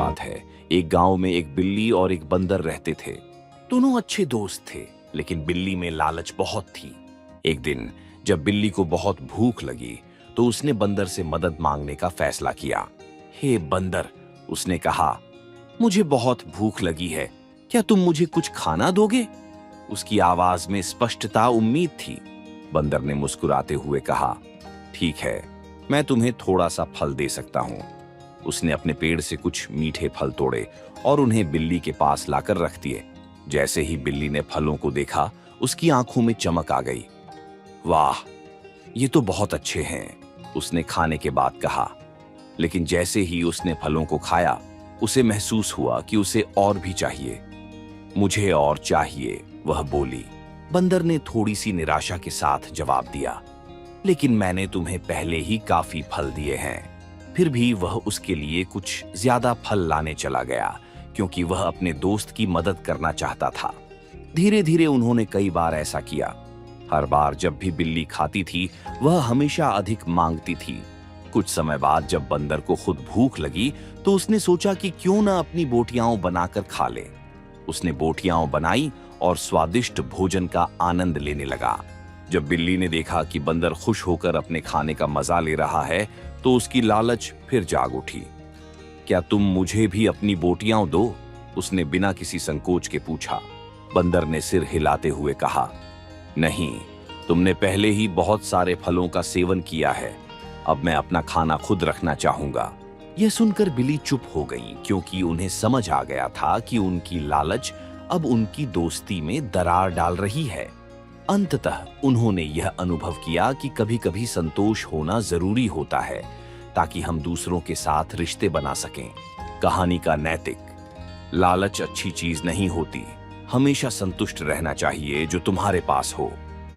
बात है। एक गांव में एक बिल्ली और एक बंदर रहते थे। दोनों अच्छे दोस्त थे, लेकिन बिल्ली में लालच बहुत थी। एक दिन जब बिल्ली को बहुत भूख लगी तो उसने बंदर से मदद मांगने का फैसला किया। हे बंदर, उसने कहा, मुझे बहुत भूख लगी है, क्या तुम मुझे कुछ खाना दोगे? उसकी आवाज में स्पष्टता उम्मीद थी। बंदर ने मुस्कुराते हुए कहा, ठीक है, मैं तुम्हें थोड़ा सा फल दे सकता हूं। उसने अपने पेड़ से कुछ मीठे फल तोड़े और उन्हें बिल्ली के पास लाकर रख दिए। जैसे ही बिल्ली ने फलों को देखा, उसकी आंखों में चमक आ गई। वाह, ये तो बहुत अच्छे हैं, उसने खाने के बाद कहा। लेकिन जैसे ही उसने फलों को खाया, उसे महसूस हुआ कि उसे और भी चाहिए। मुझे और चाहिए, वह बोली। बंदर ने थोड़ी सी निराशा के साथ जवाब दिया, लेकिन मैंने तुम्हें पहले ही काफी फल दिए हैं। फिर भी वह उसके लिए कुछ ज्यादा फल लाने चला गया, क्योंकि वह अपने दोस्त की मदद करना चाहता था। धीरे धीरे उन्होंने कई बार ऐसा किया। हर बार जब भी बिल्ली खाती थी, वह हमेशा अधिक मांगती थी। कुछ समय बाद जब बंदर को खुद भूख लगी, तो उसने सोचा कि क्यों ना अपनी बोटियां बनाकर खा ले। उसने बोटियां बनाई और स्वादिष्ट भोजन का आनंद लेने लगा। जब बिल्ली ने देखा कि बंदर खुश होकर अपने खाने का मजा ले रहा है, तो उसकी लालच फिर जाग उठी। क्या तुम मुझे भी अपनी बोटियां दो? उसने बिना किसी संकोच के पूछा। बंदर ने सिर हिलाते हुए कहा, नहीं, तुमने पहले ही बहुत सारे फलों का सेवन किया है। अब मैं अपना खाना खुद रखना चाहूंगा। यह सुनकर बिल्ली चुप हो गई, क्योंकि उन्हें समझ आ गया था कि उनकी लालच अब उनकी दोस्ती में दरार डाल रही है। अंततः उन्होंने यह अनुभव किया कि कभी-कभी संतोष होना जरूरी होता है, ताकि हम दूसरों के साथ रिश्ते बना सकें। कहानी का नैतिक: लालच अच्छी चीज नहीं होती। हमेशा संतुष्ट रहना चाहिए जो तुम्हारे पास हो।